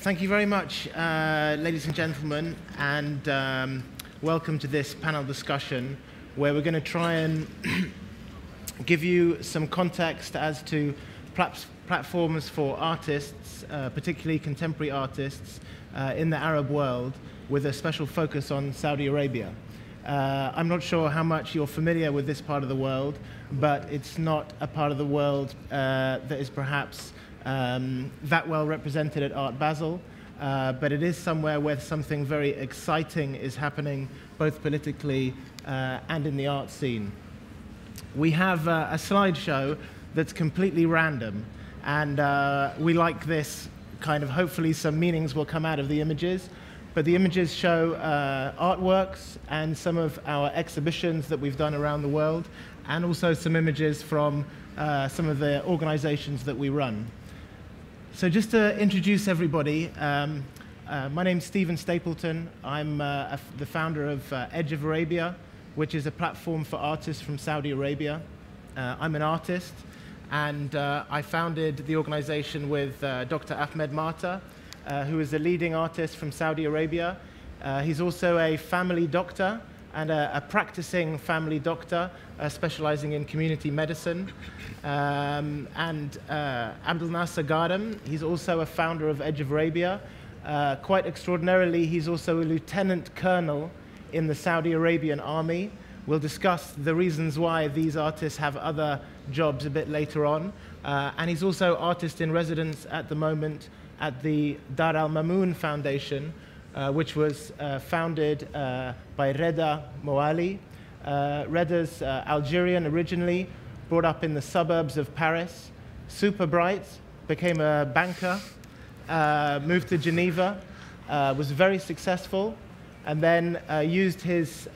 Thank you very much, ladies and gentlemen, and welcome to this panel discussion where we're going to try and give you some context as to platforms for artists, particularly contemporary artists, in the Arab world, with a special focus on Saudi Arabia. I'm not sure how much you're familiar with this part of the world, but it's not a part of the world that is perhaps that well represented at Art Basel, but it is somewhere where something very exciting is happening, both politically and in the art scene. We have a slideshow that's completely random, and we like this kind of, hopefully some meanings will come out of the images, but the images show artworks and some of our exhibitions that we've done around the world, and also some images from some of the organizations that we run. So just to introduce everybody, my name's Stapleton. I'm the founder of Edge of Arabia, which is a platform for artists from Saudi Arabia. I'm an artist, and I founded the organization with Dr. Ahmed, who is a leading artist from Saudi Arabia. He's also a family doctor and a practicing family doctor specializing in community medicine. And Abdulnasser Gharem, he's also a founder of Edge of Arabia. Quite extraordinarily, he's also a lieutenant colonel in the Saudi Arabian army. We'll discuss the reasons why these artists have other jobs a bit later on. And he's also artist in residence at the moment at the Dar al-Mamoun Foundation, which was founded by Redha Moali. Redha's Algerian originally, brought up in the suburbs of Paris, super bright, became a banker, moved to Geneva, was very successful, and then used his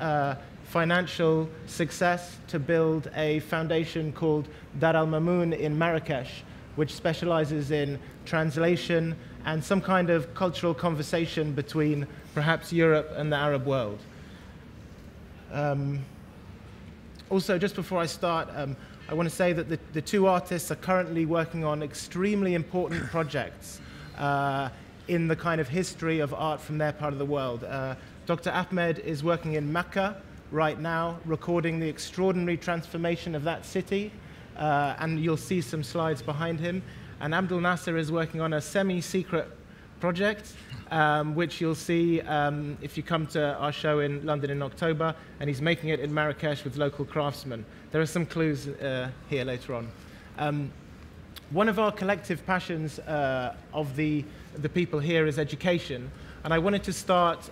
financial success to build a foundation called Dar al-Mamoun in Marrakech, which specializes in translation and some kind of cultural conversation between perhaps Europe and the Arab world. Also, just before I start, I want to say that the two artists are currently working on extremely important projects in the kind of history of art from their part of the world. Dr. Ahmed is working in Mecca right now, recording the extraordinary transformation of that city, and you'll see some slides behind him. And Abdulnasser is working on a semi-secret project, which you'll see if you come to our show in London in October, and he's making it in Marrakech with local craftsmen. There are some clues here later on. One of our collective passions of the people here is education, and I wanted to start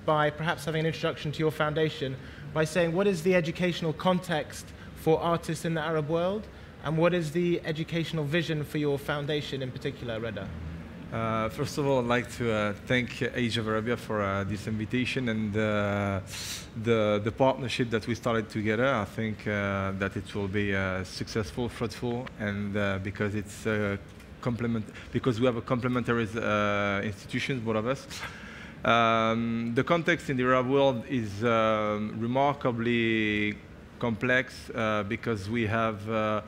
by perhaps having an introduction to your foundation by saying, what is the educational context for artists in the Arab world, and what is the educational vision for your foundation in particular, Redha? First of all, I'd like to thank Edge of Arabia for this invitation and the partnership that we started together. I think that it will be successful, fruitful, and because it's because we have a complementary institutions, both of us. The context in the Arab world is remarkably complex because we have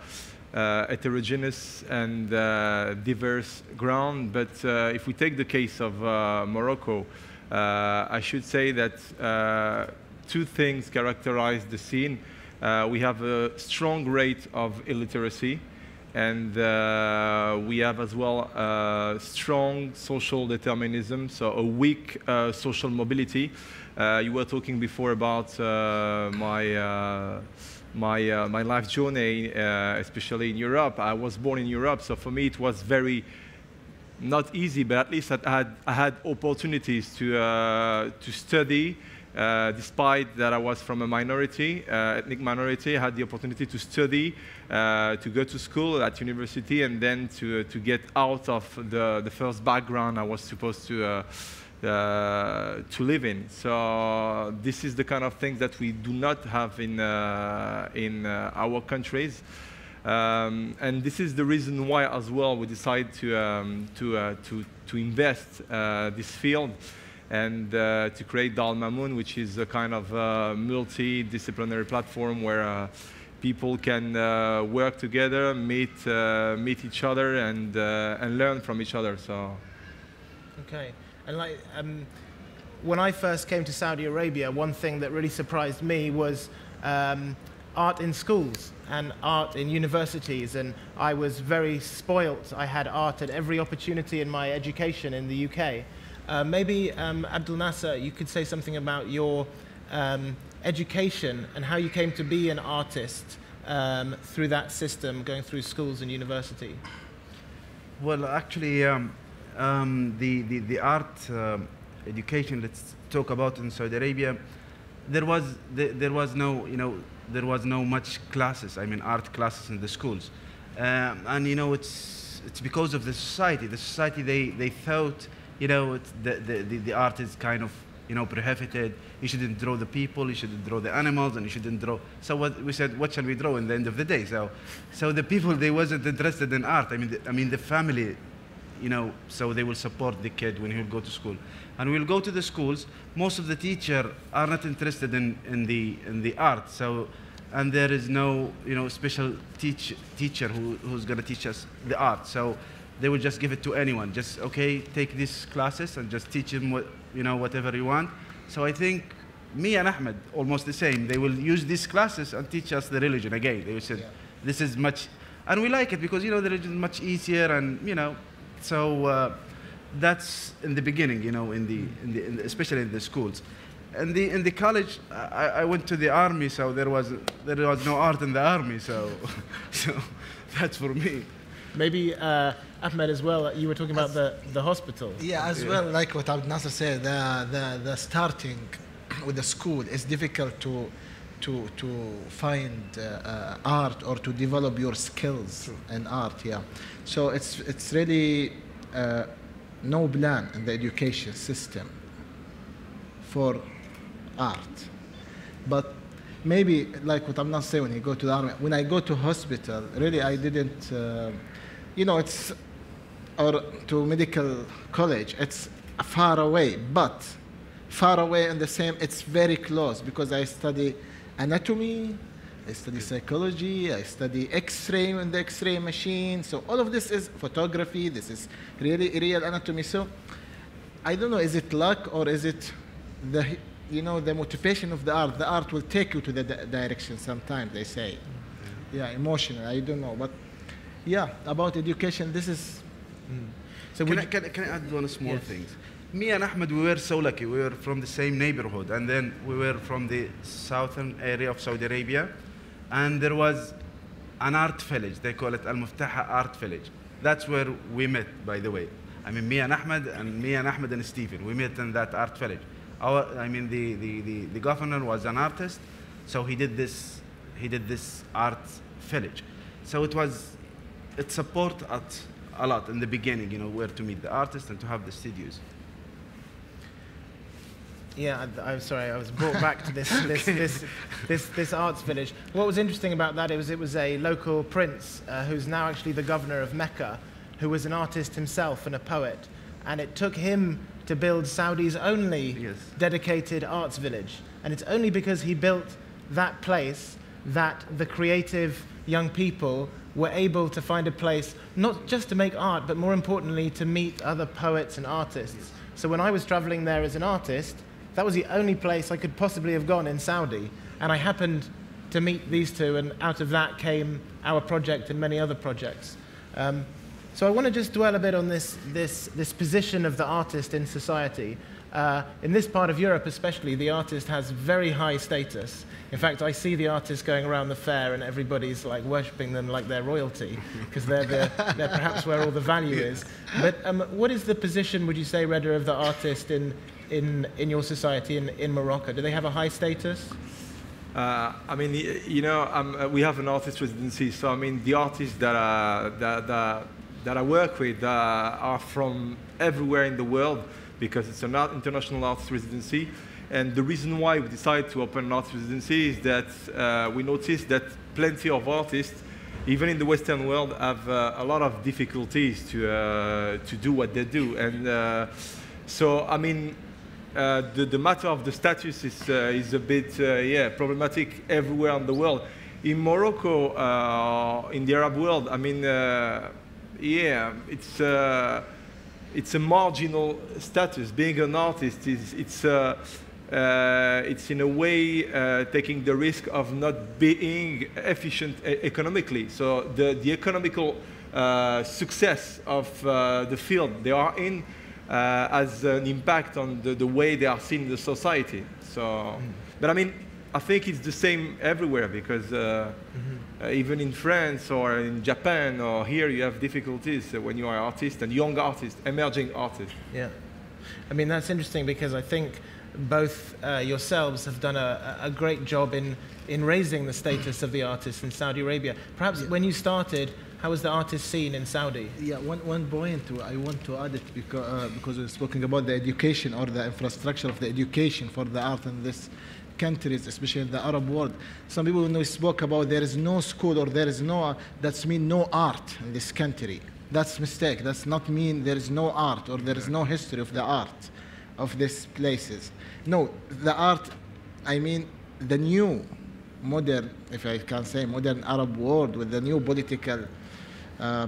heterogeneous and diverse ground, but if we take the case of Morocco, I should say that two things characterize the scene. We have a strong rate of illiteracy, and we have as well strong social determinism, so a weak social mobility. You were talking before about my life journey, especially in Europe. I was born in Europe, so for me it was very not easy, but at least I had opportunities to study. Despite that I was from a minority, ethnic minority, I had the opportunity to study, to go to school at university, and then to get out of the first background I was supposed to live in. So this is the kind of thing that we do not have in our countries, and this is the reason why as well we decided to invest this field and to create Dar al-Mamoun, which is a kind of multidisciplinary platform where people can work together, meet each other, and learn from each other. So Okay. And like, when I first came to Saudi Arabia, one thing that really surprised me was art in schools and art in universities, and I was very spoilt. I had art at every opportunity in my education in the UK. Maybe, Abdulnasser, you could say something about your education and how you came to be an artist through that system, going through schools and university. Well, actually, the art education, let's talk about in Saudi Arabia, there was no, there was no much classes. I mean, art classes in the schools, and it's because of the society. The society, they thought, the art is kind of prohibited. You shouldn't draw the people, you shouldn't draw the animals, and you shouldn't draw. So we said, what shall we draw in the end of the day? So the people, they wasn't interested in art. I mean the family, so they will support the kid when he will go to school. And we'll go to the schools. Most of the teachers are not interested in the art. So, and there is no special teacher who's going to teach us the art. So they will just give it to anyone. Just, okay, take these classes and just teach him whatever you want. So I think me and Ahmed, almost the same. They will use these classes and teach us the religion again. They will say, this is much, and we like it because the religion is much easier, and so that's in the beginning, especially in the schools. In the college, I went to the army, so there was no art in the army, so that's for me. Maybe Ahmed as well. You were talking about the hospital. Yeah, as well, like what Abdulnasser said, the starting with the school is difficult to find art or to develop your skills in art. Yeah, so it's really no plan in the education system for art. But maybe like what Abdulnasser said, when you go to the army, when I go to hospital, really I didn't. It's, or to medical college, it's far away, but far away in the same, it's very close because I study anatomy, I study psychology, I study X-ray in the X-ray machine. So all of this is photography, this is really real anatomy. So I don't know, is it luck or is it the motivation of the art? The art will take you to the direction sometimes, they say. Yeah, emotional, I don't know, but yeah, about education, this is... So can I add one small thing? Me and Ahmed, we were so lucky. We were from the same neighborhood, and then we were from the southern area of Saudi Arabia, and there was an art village. They call it Al-Muftaha Art Village. That's where we met, by the way. I mean, me and Ahmed and Stephen, we met in that art village. The governor was an artist, so he did this art village. So it supported us a lot in the beginning, where to meet the artists and to have the studios. Yeah, I'm sorry, I was brought back to this arts village. What was interesting about that, it was a local prince who's now actually the governor of Mecca, who was an artist himself and a poet. And it took him to build Saudi's only dedicated arts village. And it's only because he built that place that the creative young people were able to find a place, not just to make art, but more importantly, to meet other poets and artists. So when I was traveling there as an artist, that was the only place I could possibly have gone in Saudi. And I happened to meet these two, and out of that came our project and many other projects. So I want to just dwell a bit on this position of the artist in society. In this part of Europe especially, the artist has very high status. In fact, I see the artists going around the fair and everybody's like worshipping them like they're royalty, because they're perhaps where all the value is. But what is the position, would you say, Redha, of the artist in your society in Morocco? Do they have a high status? We have an artist residency, so the artists that I work with are from everywhere in the world, because it's an international artist residency. And the reason why we decided to open an artist residency is that we noticed that plenty of artists, even in the Western world, have a lot of difficulties to do what they do. And the matter of the status is a bit problematic everywhere in the world. In Morocco, in the Arab world, it's a marginal status. Being an artist it's in a way taking the risk of not being efficient economically. So the economical success of the field they are in has an impact on the way they are seen in the society. So, but I mean, I think it's the same everywhere because even in France or in Japan or here you have difficulties when you are an artist and young artist, emerging artist. Yeah. I mean, that's interesting because I think both yourselves have done a great job in raising the status of the artist in Saudi Arabia. Perhaps when you started, how was the artist scene in Saudi? Yeah, one point I want to add it because we're speaking about the education or the infrastructure of the education for the art in this countries, especially in the Arab world. Some people, when we spoke about there is no school or there is no, that's mean no art in this country. That's mistake. That's not mean there is no art or there is no history of the art of these places. No, the art, I mean the new modern, if I can say, modern Arab world with the new political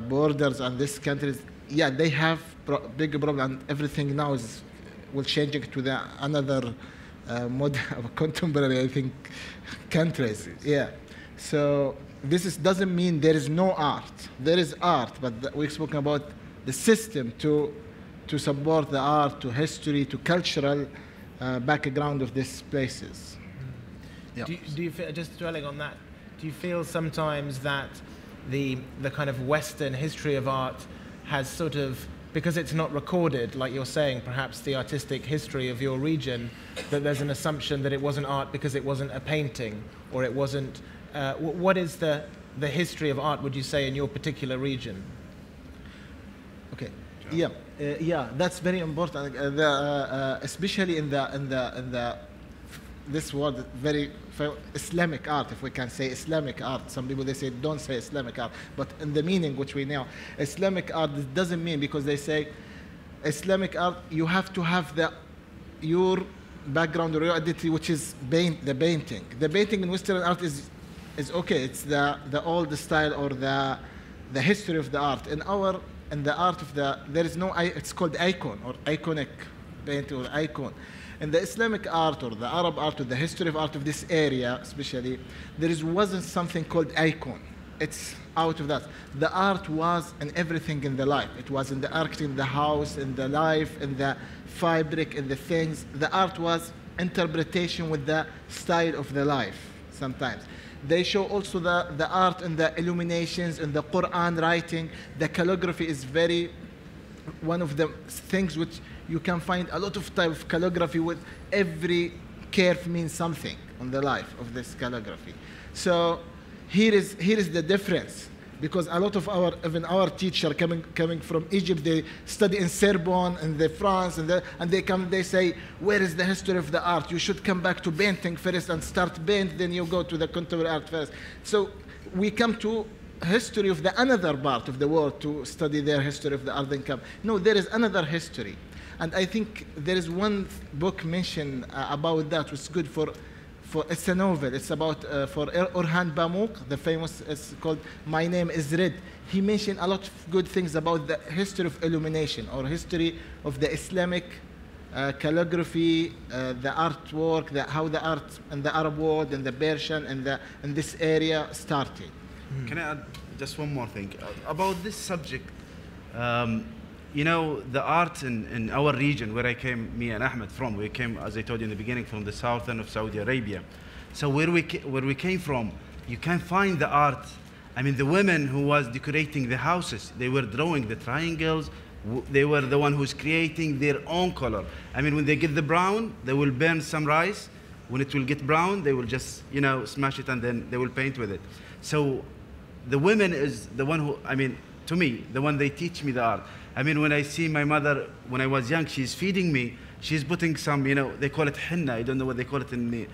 borders and these countries, yeah, they have big problem and everything now is will changing to the another contemporary, I think, countries. Yeah. So this doesn't mean there is no art. There is art, but we're speaking about the system to support the art, to history, to cultural background of these places. Yeah. Do you feel, just dwelling on that, do you feel sometimes that the kind of Western history of art has sort of, because it's not recorded, like you're saying, perhaps the artistic history of your region, that there's an assumption that it wasn't art because it wasn't a painting, or it wasn't... what is the history of art, would you say, in your particular region? Okay. Yeah. Yeah, that's very important. Especially in this word, very Islamic art, if we can say Islamic art. Some people, they say, don't say Islamic art. But in the meaning which we know, Islamic art doesn't mean, because they say Islamic art, you have to have your background or your identity, which is the painting. The painting in Western art is okay. It's the old style or the history of the art. In the art of there is no, it's called icon or iconic painting or icon. In the Islamic art or the Arab art or the history of art of this area especially, wasn't something called icon. It's out of that. The art was in everything in the life. It was in the architecture, in the house, in the life, in the fabric, in the things. The art was interpretation with the style of the life sometimes. They show also the art in the illuminations, in the Quran writing. The calligraphy is one of the things which you can find a lot of type of calligraphy with every curve means something on the life of this calligraphy. So here is the difference, because a lot of even our teacher coming from Egypt, they study in Sorbonne and France, and they say, where is the history of the art? You should come back to painting first and start paint, then you go to the contemporary art first. So we come to history of the another part of the world to study their history of the art and come. No, there is another history. And I think there is one book mentioned about that, which is good for it's a novel. It's about for Orhan Pamuk, the famous. It's called My Name Is Red. He mentioned a lot of good things about the history of illumination or history of the Islamic calligraphy, the artwork, how the art in the Arab world and the Persian and in this area started. Can I add just one more thing about this subject? You know, the art in our region, where I came, me and Ahmed from, we came, as I told you in the beginning, from the southern of Saudi Arabia. So where we came from, you can find the art. I mean, the women who was decorating the houses, they were drawing the triangles. They were the one who's creating their own color. I mean, when they get the brown, they will burn some rice. When it will get brown, they will just, you know, smash it and then they will paint with it. So the women is the one who, I mean, to me, the one they teach me the art. I mean, when I see my mother, when I was young, she's feeding me, she's putting some, you know, they call it henna. I don't know what they call it in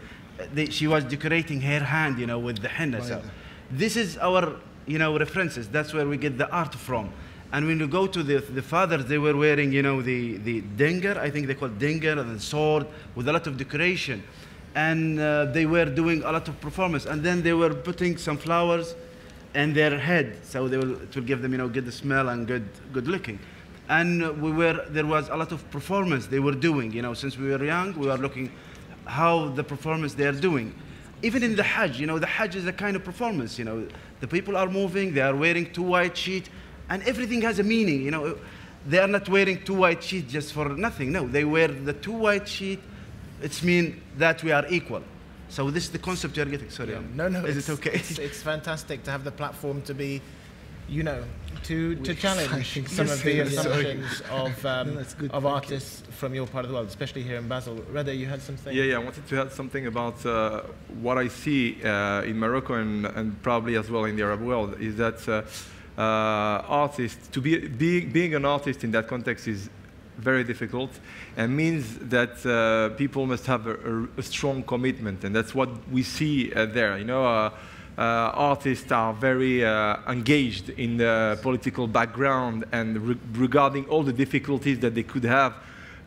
the, she was decorating her hand, you know, with the henna. So this is our, you know, references. That's where we get the art from. And when you go to the fathers, they were wearing, you know, the dinger, I think they call it dinger, and the sword with a lot of decoration. And they were doing a lot of performance. And then they were putting some flowers in their head, so it will give them, you know, good smell and good looking. And there was a lot of performance they were doing. You know, since we were young, we were looking how the performance they are doing. Even in the Hajj, you know, the Hajj is a kind of performance. You know, the people are moving, they are wearing 2 white sheets, and everything has a meaning. You know, they are not wearing 2 white sheets just for nothing. No, they wear the 2 white sheet. It's mean that we are equal. So this is the concept you're getting. Sorry. Yeah. No, is it okay? It's fantastic to have the platform to be, you know, to challenge some of the assumptions of artists from your part of the world, especially here in Basel. Redha, you had something? Yeah, I wanted to add something about what I see in Morocco and probably as well in the Arab world, is that artists, being an artist in that context is very difficult, and means that people must have a strong commitment, and that's what we see there. You know, artists are very engaged in the political background and regarding all the difficulties that they could have,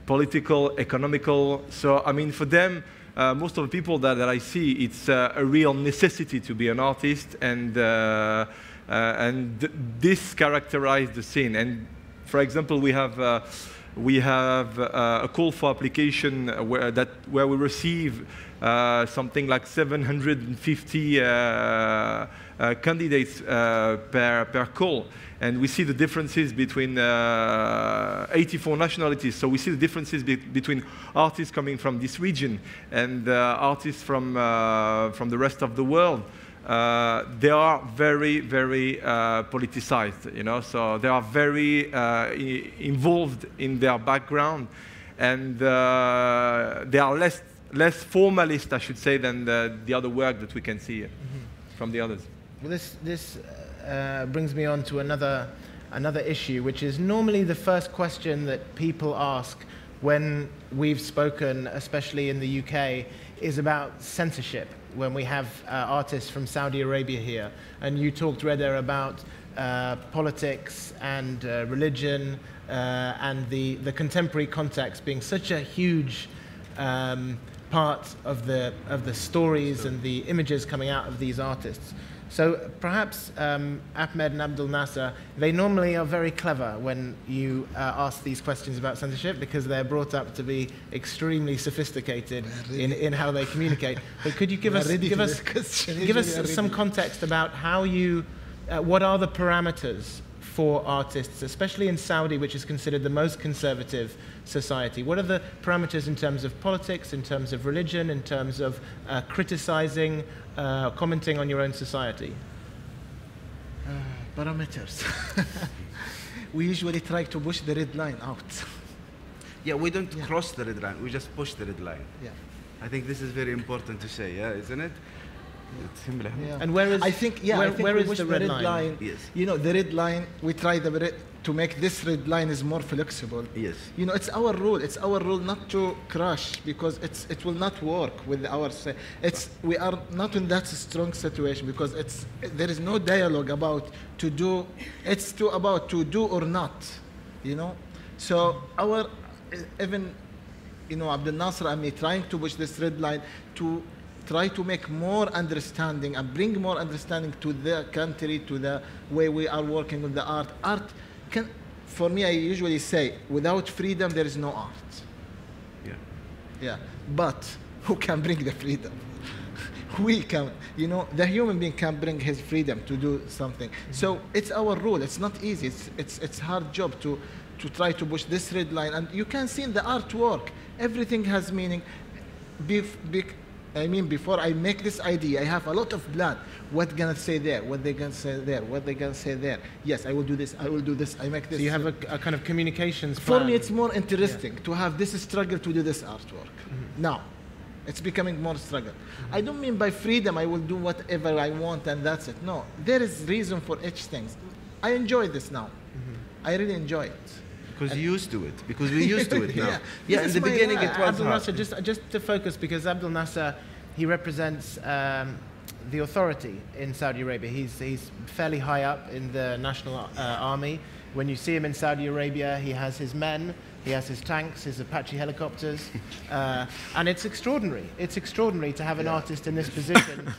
political, economical. So, I mean, for them, most of the people that I see, it's a real necessity to be an artist, and this characterizes the scene. And for example, we have a call for application where we receive something like 750 candidates per call, and we see the differences between 84 nationalities. So we see the differences between artists coming from this region and artists from the rest of the world. They are very, very politicized, you know, so they are very involved in their background, and they are less formalist, I should say, than the other work that we can see from the others. Well, this brings me on to another issue, which is normally the first question that people ask when we've spoken, especially in the UK, is about censorship. When we have artists from Saudi Arabia here, and you talked, Redha, about politics and religion and the contemporary context being such a huge part of the stories and the images coming out of these artists. So perhaps Ahmed and Abdulnasser, they normally are very clever when you ask these questions about censorship, because they're brought up to be extremely sophisticated in how they communicate. But could you give us some context about how you, what are the parameters for artists, especially in Saudi, which is considered the most conservative society? What are the parameters in terms of politics, in terms of religion, in terms of criticizing, commenting on your own society? Parameters. We usually try to push the red line out. Yeah, we don't cross the red line, we just push the red line. Yeah. I think this is very important to say, yeah, isn't it? Yeah. And where is, I think where is the red line? Yes. You know, the red line, we try to make this red line is more flexible. Yes. You know, it's our rule. It's our rule not to crush, because it will not work with our. We are not in that strong situation, because there is no dialogue about to do. It's about to do or not. You know, so even, you know, Abdulnasser and me trying to push this red line to try to make more understanding and bring more understanding to the country, to the way we are working with the art. Art can, for me, I usually say, without freedom, there is no art. Yeah. Yeah. But who can bring the freedom? We can, you know, the human being can bring his freedom to do something. So it's our rule. It's not easy. It's hard job to try to push this red line. And you can see in the artwork, everything has meaning. Before I make this idea, I have a lot of plan. What gonna say there? What they gonna say there? What they gonna say there? Yes, I will do this. I will do this. I make this. So you have a kind of communications plan. For me, it's more interesting to have this struggle to do this artwork. Now, it's becoming more struggle. I don't mean by freedom I will do whatever I want and that's it. No, there is reason for each thing. I enjoy this now. I really enjoy it. Because you're used to it. Because we're used to it now. Yeah, in the beginning it was hard. Abdulnasser, just to focus, because Abdulnasser, he represents the authority in Saudi Arabia. He's fairly high up in the national army. When you see him in Saudi Arabia, he has his men, he has his tanks, his Apache helicopters, and it's extraordinary. It's extraordinary to have an artist in this position,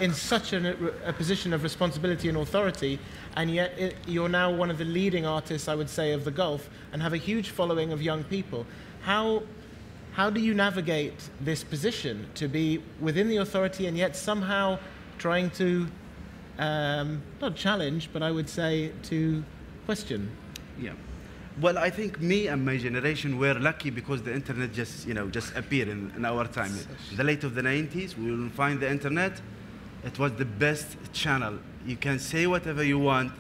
in such a position of responsibility and authority, and yet you're now one of the leading artists, I would say, of the Gulf, and have a huge following of young people. How do you navigate this position to be within the authority and yet somehow trying to, not challenge, but I would say to question? Yeah. Well, I think me and my generation were lucky because the internet just appeared in our time. In the late of the 90s, we will find the internet. It was the best channel. You can say whatever you want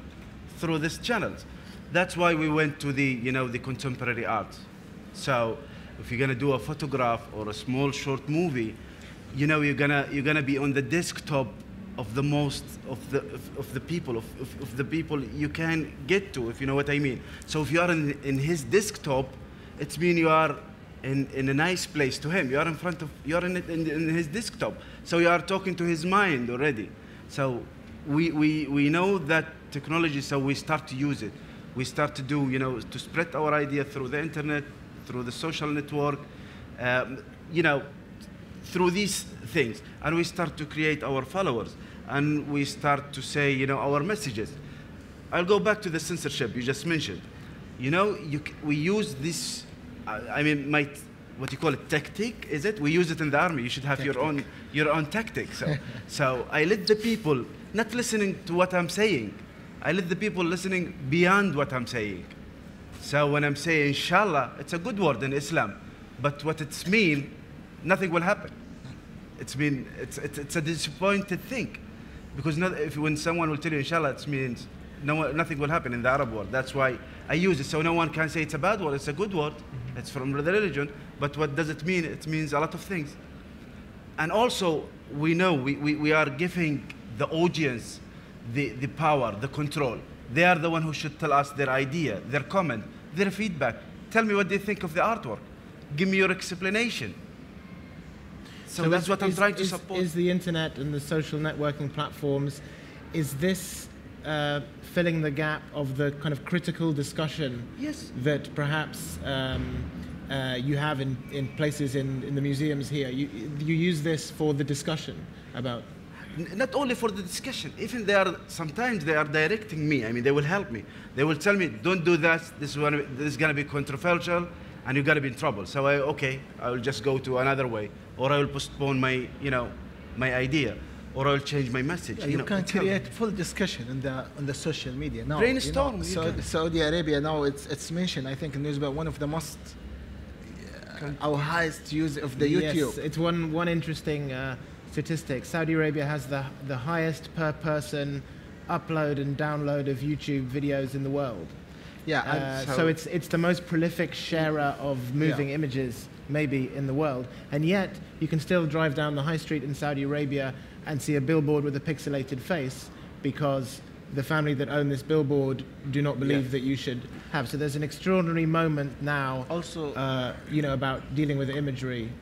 through these channels. That's why we went to the contemporary art. So if you're gonna do a photograph or a small short movie, you're gonna be on the desktop of the most of the people you can get to, if you know what I mean. So if you are in his desktop, it means you are in a nice place to him. You are in his desktop. So you are talking to his mind already. So we know that technology, so we start to use it. We start to do, to spread our idea through the internet, through the social network, through these things. And we start to create our followers. And we start to say, our messages. I'll go back to the censorship you just mentioned. We use this, what you call it, tactic, is it? We use it in the army. You should have your own tactic. So I let the people not listening to what I'm saying. I let the people listening beyond what I'm saying. So when I'm saying inshallah, it's a good word in Islam, but what it's mean, nothing will happen. It's a disappointed thing, because when someone will tell you inshallah, it means nothing will happen in the Arab world. That's why I use it, so no one can say it's a bad word. It's a good word. It's from the religion, but what does it mean? It means a lot of things. And also, we know we are giving the audience the power, the control. They are the one who should tell us their idea, their comment, their feedback. Tell me what they think of the artwork. Give me your explanation. So that's what I'm trying to support. Is the internet and the social networking platforms, is this filling the gap of the kind of critical discussion that perhaps you have in places in the museums here? You use this for the discussion about... Not only for the discussion, even sometimes they are directing me. I mean, they will help me. They will tell me, don't do that, this is going to be controversial, and you're going to be in trouble. So I will just go to another way, or I will postpone my idea, or I will change my message. Yeah, you can create full discussion on the social media now. Brainstorm. Saudi Arabia now, it's mentioned, I think, in news about one of the most our highest use of the YouTube. Yes, it's one interesting statistic. Saudi Arabia has the highest per person upload and download of YouTube videos in the world. Yeah, so it's the most prolific sharer of moving images maybe in the world, and yet you can still drive down the high street in Saudi Arabia and see a billboard with a pixelated face because the family that own this billboard do not believe that you should have. So there's an extraordinary moment now also about dealing with imagery.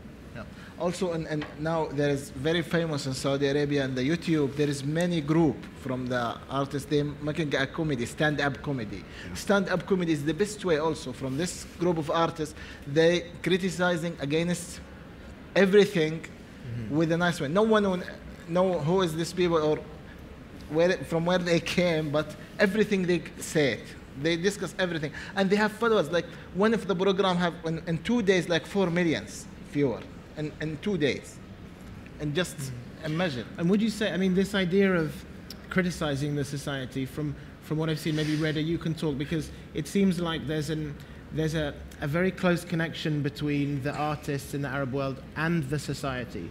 Also, and now there is very famous in Saudi Arabia and the YouTube, there is many group from the artists, they making a comedy, stand-up comedy. Stand-up comedy is the best way also from this group of artists. They criticizing against everything with a nice way. No one will know who is this people or from where they came, but everything they say it. They discuss everything. And they have followers. Like one of the program have in 2 days like 4 million viewers. In 2 days, and just imagine. And would you say, I mean, this idea of criticizing the society, from what I've seen, maybe Redha, you can talk, because it seems like there's a very close connection between the artists in the Arab world and the society,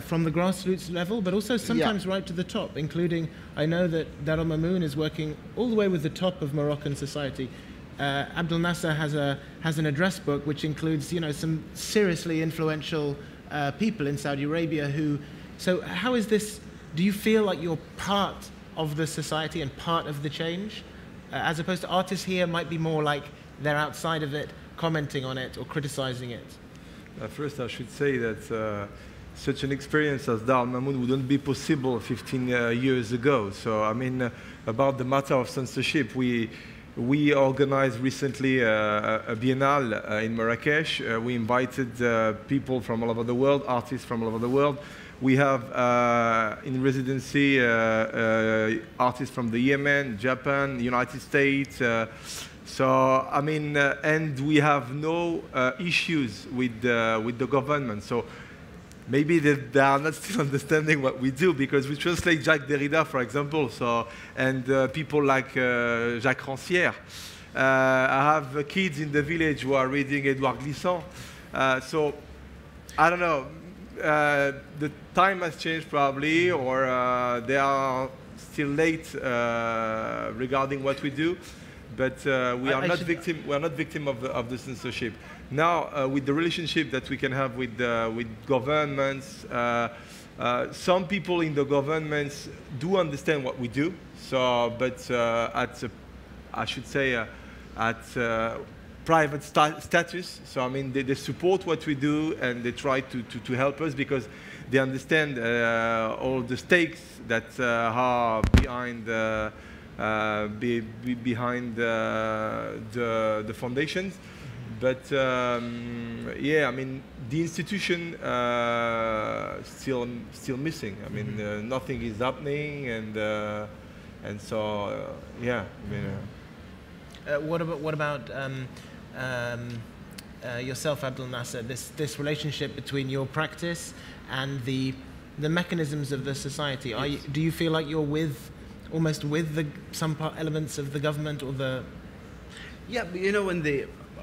from the grassroots level, but also sometimes right to the top, including, I know that Dar al-Mamoun is working all the way with the top of Moroccan society. Abdulnasser has an address book which includes some seriously influential people in Saudi Arabia who. So how is this? Do you feel like you're part of the society and part of the change, as opposed to artists here might be more like they're outside of it, commenting on it or criticizing it? First, I should say that such an experience as Dar al-Mamoun wouldn't be possible 15 years ago. So, I mean, about the matter of censorship, we organized recently a biennale in Marrakech. We invited people from all over the world, artists from all over the world. We have in residency artists from the Yemen, Japan, United States. So, I mean, and we have no issues with the government. So maybe they are not still understanding what we do, because we translate Jacques Derrida, for example, so, and people like Jacques Rancière. I have kids in the village who are reading Edouard Glissant. So, I don't know, the time has changed probably, or they are still late regarding what we do, but we are not victim of the censorship. Now, with the relationship that we can have with governments, some people in the governments do understand what we do. So, but I should say, at private status. So, I mean, they support what we do, and they try to help us, because they understand all the stakes that are behind behind the foundations. But yeah, I mean, the institution still missing. I mean, nothing is happening, and so yeah. I mean, what about yourself, Abdulnasser? This relationship between your practice and the mechanisms of the society. Yes. Do you feel like you're almost with some elements of the government, or the? Yeah, you know,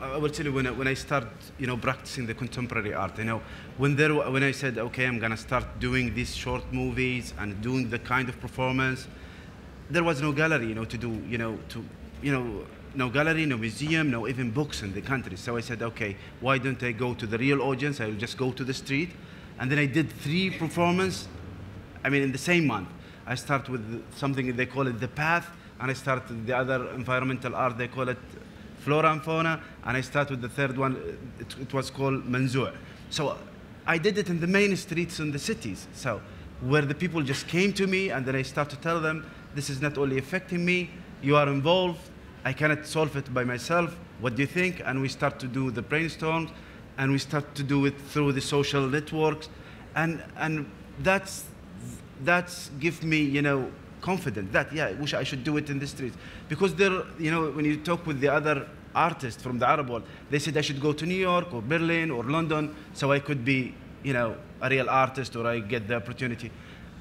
I will tell you, when I start, you know, practicing the contemporary art, you know, when I said, okay, I'm gonna start doing these short movies and doing the kind of performance, there was no gallery, you know, to do, no gallery, no museum, no even books in the country. So I said, okay, why don't I go to the real audience? I will just go to the street. And then I did 3 performances, I mean, in the same month. I start with something they call it The Path, and I start with the other environmental art, they call it Flora and Fauna, and I start with the third one, it was called Manzou'. So I did it in the main streets in the cities, so where the people just came to me, and then I start to tell them, this is not only affecting me, you are involved, I cannot solve it by myself, what do you think? And we start to do the brainstorms, and we start to do it through the social networks, and that's give me, you know, confident that, yeah, I wish I should do it in the streets. Because there, you know, when you talk with the other artists from the Arab world, they said I should go to New York or Berlin or London so I could be, you know, a real artist, or I get the opportunity.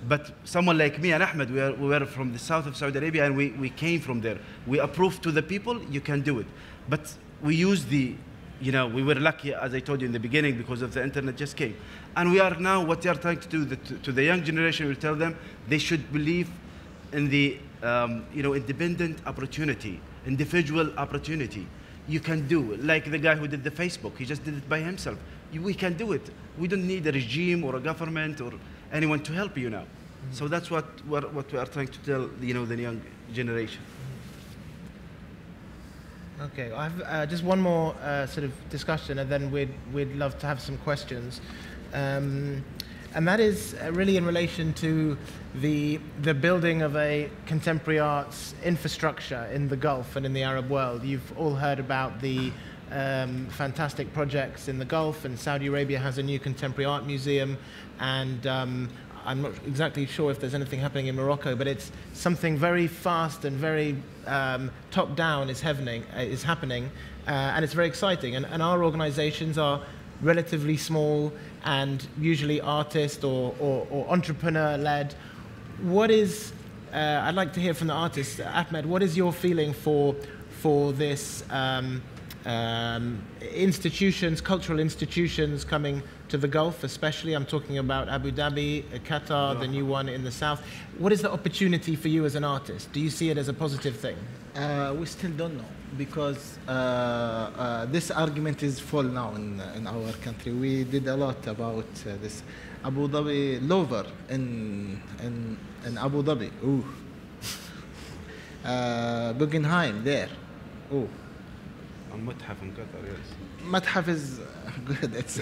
But someone like me and Ahmed, we were from the south of Saudi Arabia, and we came from there. We approved to the people, you can do it. But we used you know, we were lucky, as I told you in the beginning, because of the internet just came. And we are now, what they are trying to do to the young generation, we tell them they should believe in the you know, independent opportunity, individual opportunity. You can do it. Like the guy who did the Facebook, he just did it by himself. We can do it. We don't need a regime or a government or anyone to help you now. So that's what we are trying to tell, you know, the young generation. Okay, I have just one more sort of discussion, and then we'd love to have some questions. And that is really in relation to the building of a contemporary arts infrastructure in the Gulf and in the Arab world. You've all heard about the fantastic projects in the Gulf, and Saudi Arabia has a new contemporary art museum, and I'm not exactly sure if there's anything happening in Morocco, but it's something very fast and very top-down is happening, and it's very exciting. And our organizations are relatively small and usually artist or entrepreneur-led. What is, I'd like to hear from the artist, Ahmed, what is your feeling for this institutions, cultural institutions coming to the Gulf, especially? I'm talking about Abu Dhabi, Qatar, the new one in the south. What is the opportunity for you as an artist? Do you see it as a positive thing? We still don't know, because this argument is full now in our country. We did a lot about this. Abu Dhabi, Lover in Abu Dhabi. Ooh. Guggenheim there. Ooh. متحف in Qatar, yes. متحف is good. It's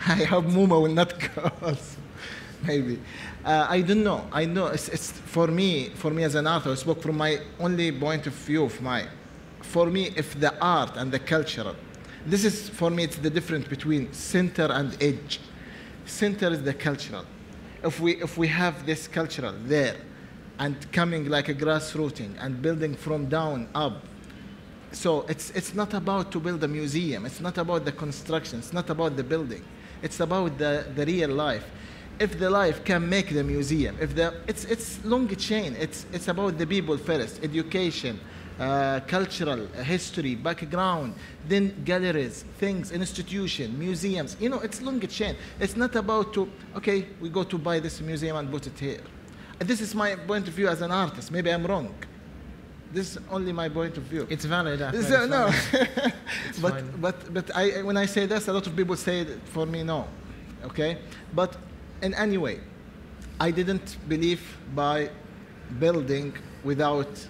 I hope Muma will not go also. Maybe. I don't know. I know it's for me as an artist, I spoke from my only point of view of my. For me, if the art and the cultural, this is for me, it's the difference between center and edge. Center is the cultural. If we have this cultural there, and coming like a grassrooting and building from down up. So it's not about to build a museum. It's not about the construction. It's not about the building. It's about the real life. If the life can make the museum, it's long chain. It's about the people first, education, cultural, history, background, then galleries, things, institution, museums. You know, it's long chain. It's not about okay, we go to buy this museum and put it here. This is my point of view as an artist. Maybe I'm wrong. This is only my point of view. It's valid. Ahmed, no, it's but when I say this, a lot of people say it for me no, okay. But in any way, I didn't believe by building without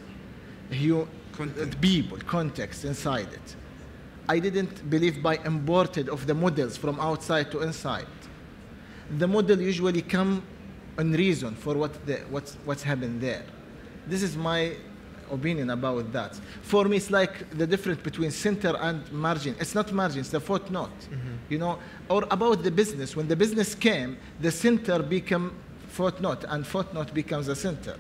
people context inside it. I didn't believe by imported of the models from outside to inside. The model usually come on reason for what's happened there. This is my opinion about that. For me, it's like the difference between center and margin. It's not margin, it's the footnote. You know, or about the business. When the business came, the center became footnote, and footnote becomes a center.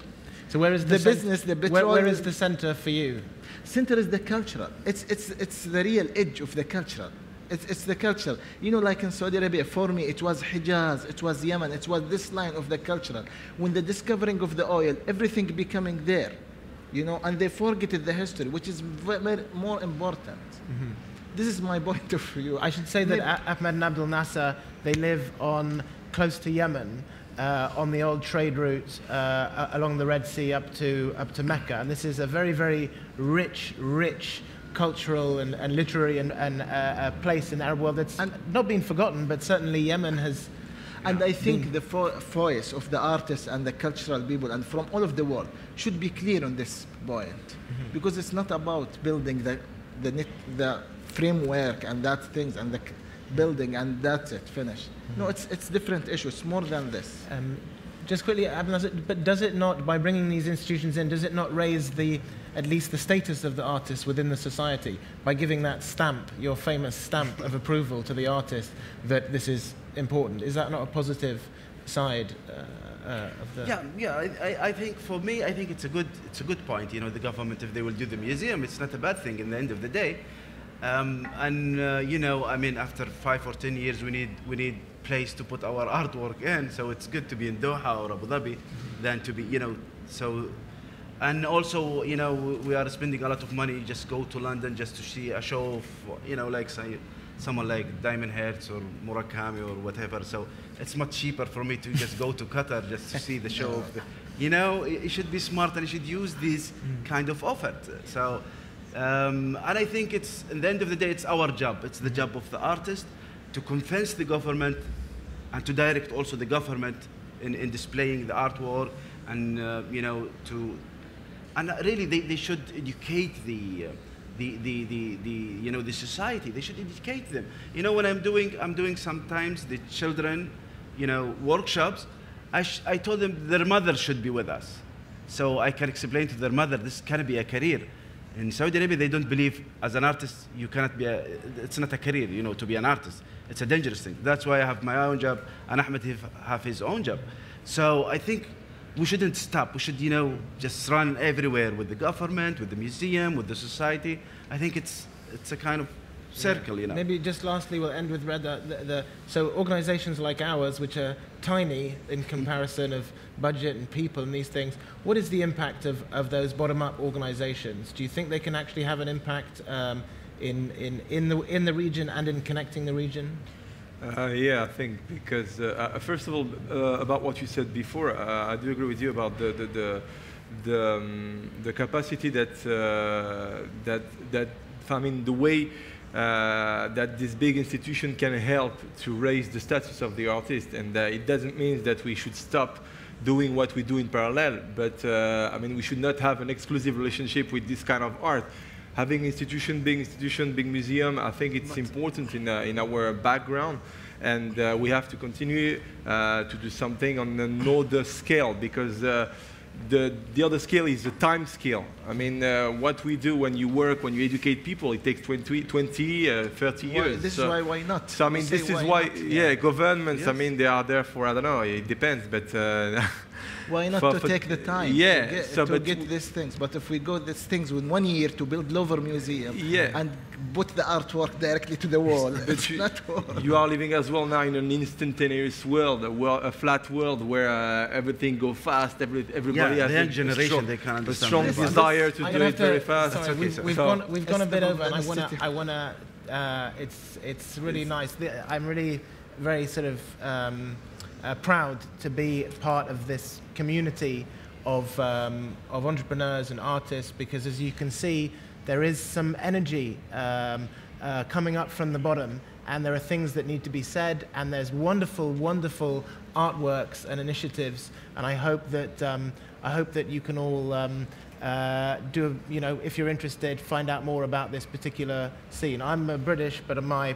So where is the business? The petrol. Where is the center for you? Center is the cultural. It's the real edge of the cultural. It's the culture. You know, like in Saudi Arabia, for me, it was Hijaz, it was Yemen, it was this line of the cultural. When the discovering of the oil, everything becoming there, you know, and they forget the history, which is very more important. This is my point of view. I should say that Ahmed and Abdulnasser, they live close to Yemen, on the old trade route along the Red Sea up to Mecca, and this is a very, very rich cultural and literary and place in the Arab world that's not been forgotten, but certainly Yemen has. And I think the voice of the artists and the cultural people and from all of the world should be clear on this point, because it's not about building the framework and that things and the building and that's it, finished. No, it's different issues. It's more than this. Just quickly, Abdulnasser, but does it not, by bringing these institutions in, does it not raise at least the status of the artist within the society by giving that stamp, your famous stamp of approval to the artist that this is important? Is that not a positive side of the? I think for me, I think it's a good point. You know, the government, if they will do the museum, it's not a bad thing in the end of the day. You know, I mean, after 5 or 10 years, we need place to put our artwork in. So it's good to be in Doha or Abu Dhabi than to be, you know. So, and also, you know, we are spending a lot of money just go to London just to see a show of, you know, like someone like Diamond Hearts or Murakami or whatever. So it's much cheaper for me to just go to Qatar just to see the show. Of the, you know, it should be smart and it should use this kind of effort. So. And I think it's, at the end of the day, it's our job. It's the job of the artist to convince the government and to direct also the government in displaying the artwork and, you know, and really they should educate the you know, the society. They should educate them. You know, when I'm doing sometimes the children, you know, workshops, I told them their mother should be with us. So I can explain to their mother, this can be a career. In Saudi Arabia, they don't believe as an artist, you cannot be it's not a career, you know, to be an artist. It's a dangerous thing. That's why I have my own job and Ahmed have his own job. So I think we shouldn't stop. We should, you know, just run everywhere with the government, with the museum, with the society. I think it's a kind of circle, you know. Maybe just lastly, we'll end with Redha. So organizations like ours, which are tiny in comparison of budget and people and these things, what is the impact of those bottom-up organizations? Do you think they can actually have an impact in the region and in connecting the region? Yeah, I think because first of all, about what you said before, I do agree with you about the capacity that I mean the way that this big institution can help to raise the status of the artist, and it doesn't mean that we should stop doing what we do in parallel, but I mean we should not have an exclusive relationship with this kind of art. having big museum, I think it's important in our background. And we have to continue to do something on another scale, because the other scale is the time scale. I mean, what we do when you work, when you educate people, it takes 20 30 years. This is why not? So, I mean, this is why, yeah, governments, yes. I mean, they are there for, I don't know, it depends, but... why not to take the time to get these things? But if we go these things in 1 year to build Louvre Museum and put the artwork directly to the wall, it's not work. You are living as well now in an instantaneous world, a flat world where everything goes fast, everybody has the young generation, they can understand. A strong desire to do it very fast. Sorry, we've gone a bit over, and I wanna. It's really nice. I'm really very sort of proud to be part of this community of entrepreneurs and artists, because as you can see, there is some energy coming up from the bottom, and there are things that need to be said, and there's wonderful, wonderful artworks and initiatives, and I hope that you can all if you're interested, find out more about this particular scene. I'm British, but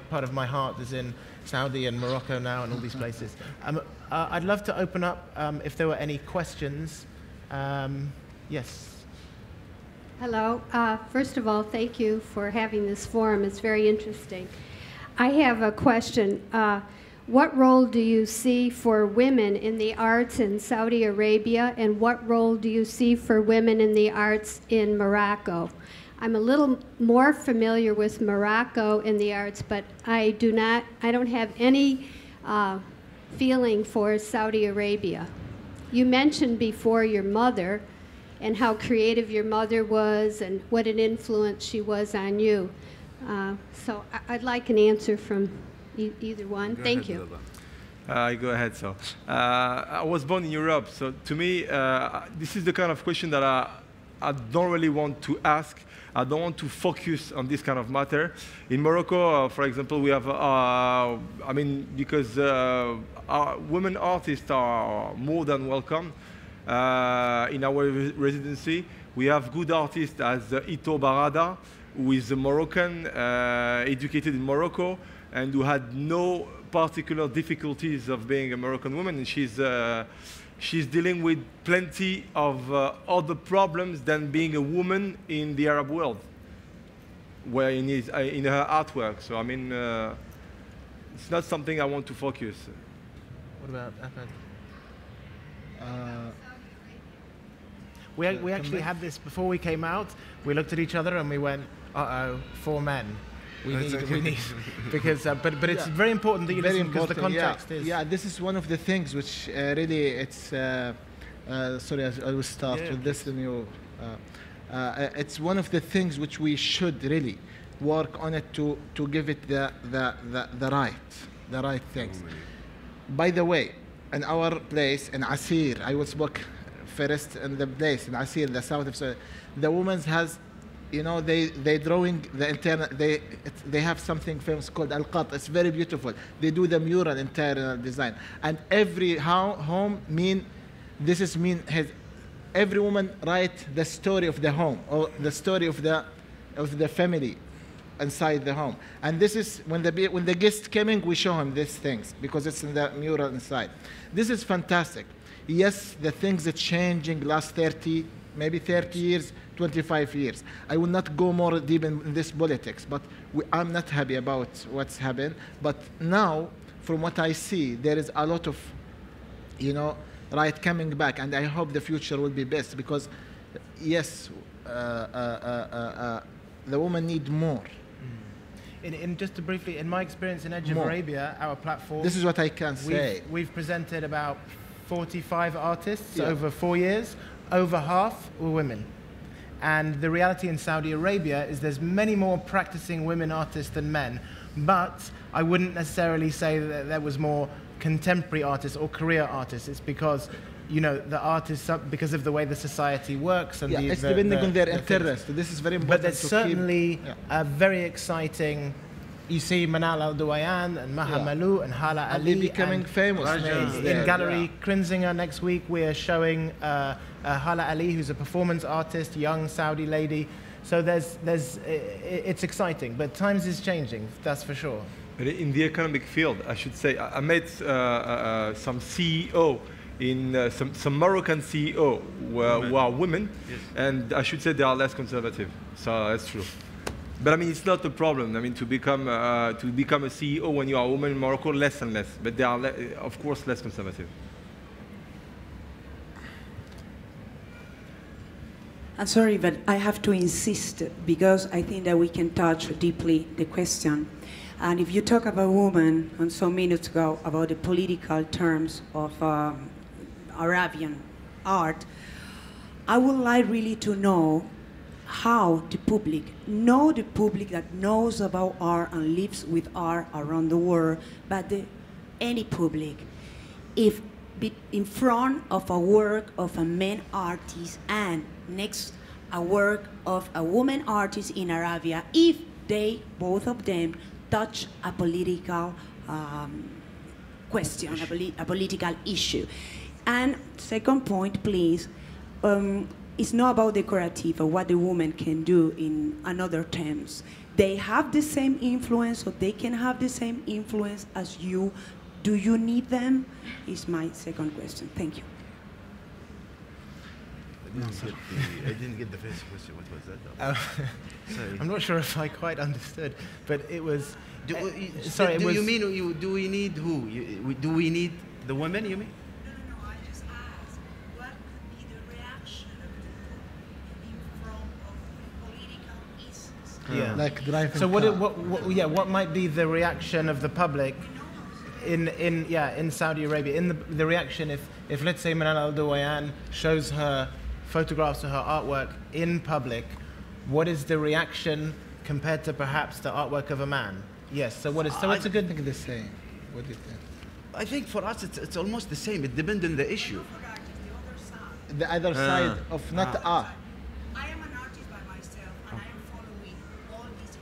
part of my heart is in Saudi and Morocco now and all these places. I'd love to open up if there were any questions. Yes. Hello. First of all, thank you for having this forum. It's very interesting. I have a question. What role do you see for women in the arts in Saudi Arabia, and what role do you see for women in the arts in Morocco? I'm a little more familiar with Morocco in the arts, but I don't have any feeling for Saudi Arabia. You mentioned before your mother and how creative your mother was and what an influence she was on you. So I'd like an answer from either one. Thank you. Go ahead. So I was born in Europe, so to me, this is the kind of question that I don't really want to ask. I don't want to focus on this kind of matter. In Morocco, for example, we have, because our women artists are more than welcome in our residency. We have good artists as Ito Barada, who is a Moroccan, educated in Morocco, and who had no particular difficulties of being a Moroccan woman. And she's dealing with plenty of other problems than being a woman in the Arab world, where in her artwork. So, I mean, it's not something I want to focus. What about Ahmed? We actually had this before we came out. We looked at each other and we went, uh-oh, 4 men. We need because but it's very important that you listen, because the context is... Yeah, this is one of the things which really it's... sorry, I will start with this. It's one of the things which we should really work on it to give it the right things. By the way, in our place in Asir, I will speak first in the place in Asir, the south of Saudi, the women has, they drawing the internal, they have something famous called al-qat. It's very beautiful. They do the mural internal design, and every home every woman write the story of the home or the story of the family inside the home. And this is when the guest coming, we show him these things because it's in the mural inside. This is fantastic. Yes, the things are changing last 30, maybe 30 years, 25 years. I will not go more deep in this politics, but I'm not happy about what's happened. But now, from what I see, there is a lot of, right coming back, and I hope the future will be best, because, yes, the women need more. Just to briefly, in my experience in Edge of Arabia, our platform... This is what I can say. We've presented about 45 artists over 4 years. Over half were women. And the reality in Saudi Arabia is there's many more practicing women artists than men, but I wouldn't necessarily say that there was more contemporary artists or career artists. It's because, the artists, because of the way the society works. And it's depending on their interest. This is very important. But there's certainly a very exciting... You see Manal Al-Duwayan and Maha Malou and Hala Ali becoming famous in Gallery Krinzinger next week. We are showing Hala Ali, who's a performance artist, young Saudi lady, So it's exciting, but times is changing, that's for sure. But in the economic field, I should say, I met some CEO in some Moroccan CEO who are women, yes. And I should say they are less conservative. So that's true. But I mean, it's not a problem. I mean, to become a CEO when you are a woman in Morocco, less and less. But they are, of course, less conservative. I'm sorry, but I have to insist because I think that we can touch deeply the question. And if you talk about women, and some minutes ago, about the political terms of Arabian art, I would like really to know how the public that knows about art and lives with art around the world, but any public, if in front of a work of a man artist and next a work of a woman artist in Arabia, if they, both of them, touch a political question, a political issue. And second point, please, it's not about decorative or what the woman can do in another terms. They have the same influence, or they can have the same influence as you. Do you need them? Is my second question. Thank you. I didn't get the first question. What was that? Sorry. I'm not sure if I quite understood, but it was. Do you mean do we need who? Do we need the women? You mean? No. I just asked what could be the reaction of the in front of political issues. Yeah. Like driving. So what might be the reaction of the public in Saudi Arabia? In the reaction if let's say Manal Al-Dawayan shows her photographs of her artwork in public, what is the reaction compared to perhaps the artwork of a man? Yes. So it's a good thing to say. What do you think? I think for us it's almost the same. It depends on the issue. The other side of not art. I am an artist by myself, and I am following all these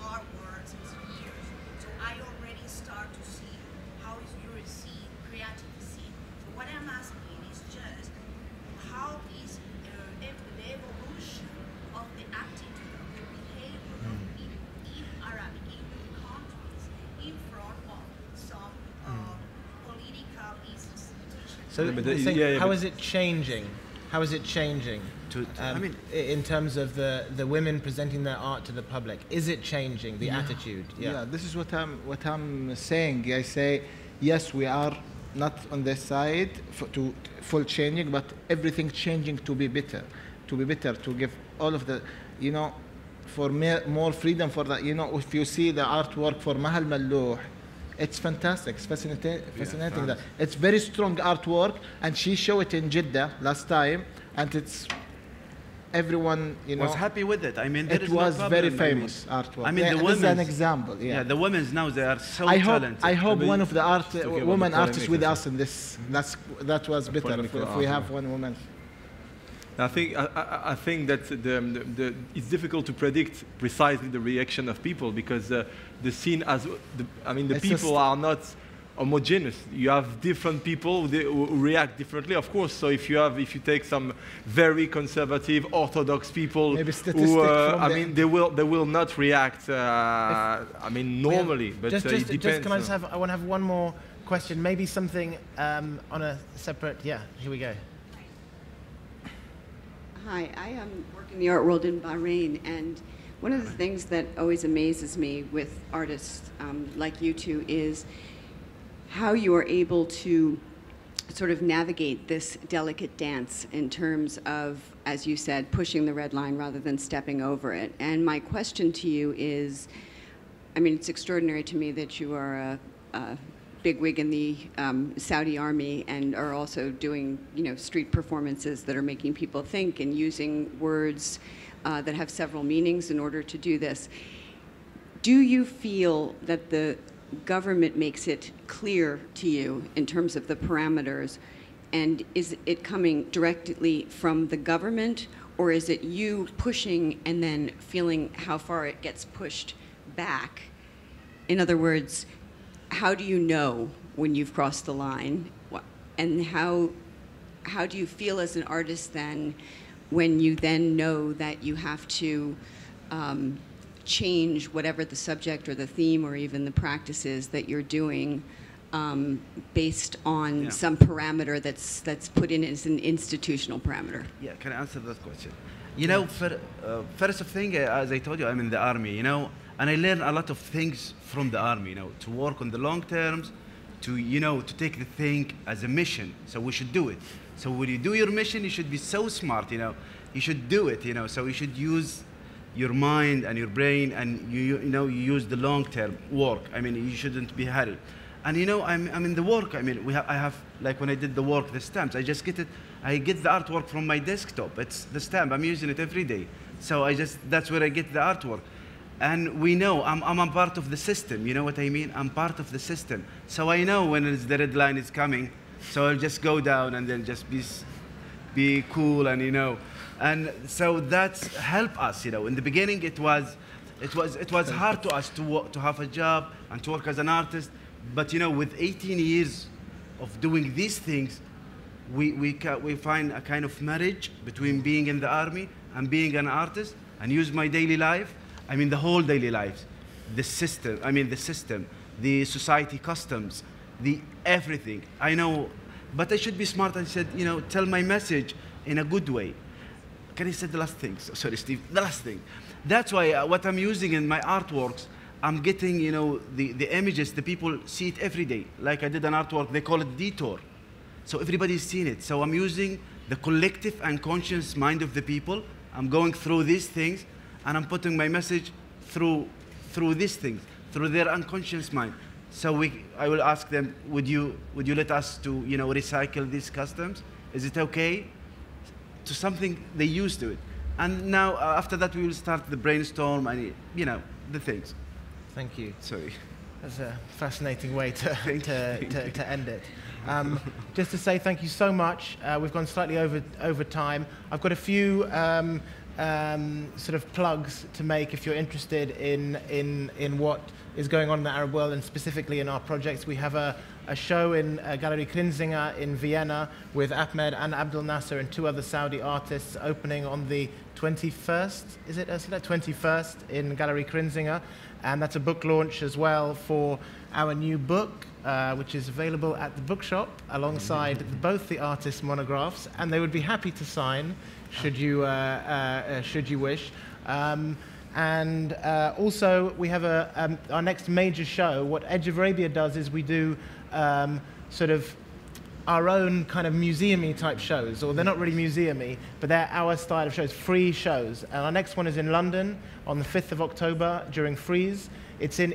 artworks and years. So I already start to see how is your scene, creative scene. So what I'm asking is just how is the evolution of the attitude, of the behavior in Arabic, in the countries, in front of some political institutions. So how is it changing? How is it changing? In terms of the women presenting their art to the public, is it changing the attitude? Yeah, this is what I'm saying. I say yes, we are not on this side to full changing, but everything changing to be better, to give all of the, for more freedom for that. If you see the artwork for Mahal Mallouh, it's fantastic. It's fascinating. That it's very strong artwork, and she showed it in Jeddah last time, and it's everyone was happy with it. I mean, it was very famous artwork. I mean, the women's an example. Yeah, the women's now they are so talented. I hope one of the women artists with us in this. That was better if we have one woman. I think that it's difficult to predict precisely the reaction of people because the scene the people are not homogeneous. You have different people who react differently, of course. So if you take some very conservative Orthodox people, who they will not react. Normally, but it depends. I want to have one more question. Maybe something on a separate. Yeah, here we go. Hi, I work in the art world in Bahrain, and one of the things that always amazes me with artists like you two is how you are able to sort of navigate this delicate dance in terms of, as you said, pushing the red line rather than stepping over it. And my question to you is, it's extraordinary to me that you are a bigwig in the Saudi army and are also doing, street performances that are making people think and using words that have several meanings in order to do this. Do you feel that the government makes it clear to you in terms of the parameters, and is it coming directly from the government, or is it you pushing and then feeling how far it gets pushed back? In other words, how do you know when you've crossed the line? And how do you feel as an artist then when you then know that you have to change whatever the subject or the theme or even the practice is that you're doing based on some parameter that's put in as an institutional parameter. Yeah, can I answer that question? You know, first thing, as I told you, I'm in the army, you know, and I learned a lot of things from the army, you know, to work on the long terms, to, you know, to take the thing as a mission. So we should do it. So when you do your mission, you should be so smart, you know. You should do it, you know. So you should use your mind and your brain, and you know, you use the long-term work. I mean, you shouldn't be hurried. And you know, I'm in the work. I mean, I have, like when I did the work, the stamps. I just get it. I get the artwork from my desktop. It's the stamp. I'm using it every day. So that's where I get the artwork. And we know I'm a part of the system. You know what I mean? I'm part of the system. So I know when the red line is coming. So I'll just go down and then just be cool, and you know. And so that's helped us. You know, in the beginning it was hard to us to have a job and to work as an artist. But you know, with 18 years of doing these things, we find a kind of marriage between being in the army and being an artist, and use my daily life. I mean, the whole daily life, the system. I mean, the system, the society customs, the everything. I know, but I should be smart. I said, you know, tell my message in a good way. Can I say the last thing? Sorry, Steve. The last thing. That's why what I'm using in my artworks, I'm getting, you know, the images, the people see it every day. Like I did an artwork, they call it Detour. So everybody's seen it. So I'm using the collective and conscious mind of the people. I'm going through these things, and I'm putting my message through these things, through their unconscious mind. So I will ask them, would you let us to, you know, recycle these customs? Is it okay? To something they used to it. And now, after that, we will start the brainstorm and, you know, the things. Thank you. Sorry. That's a fascinating way to end it. Just to say thank you so much. We've gone slightly over time. I've got a few sort of plugs to make if you're interested in what is going on in the Arab world, and specifically in our projects. We have a show in Gallery Krinzinger in Vienna with Ahmed and Abdulnasser and 2 other Saudi artists, opening on the 21st, is it Ursula? 21st in Gallery Krinzinger. And that's a book launch as well for our new book, which is available at the bookshop alongside both the artists' monographs, and they would be happy to sign should you wish. And also, we have our next major show. What Edge of Arabia does is we do sort of our own kind of museum-y type shows, or they're not really museum-y, but they're our style of shows, free shows. And our next one is in London on the 5th of October during Frieze. It's in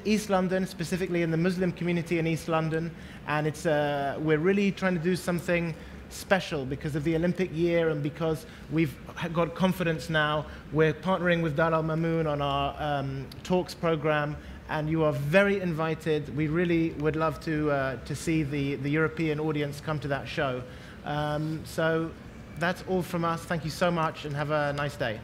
East London, specifically in the Muslim community in East London, and it's we're really trying to do something special because of the Olympic year and because we've got confidence now. We're partnering with Dar Al Mamoon on our talks program, and you are very invited. We really would love to see the European audience come to that show. So that's all from us. Thank you so much, and have a nice day.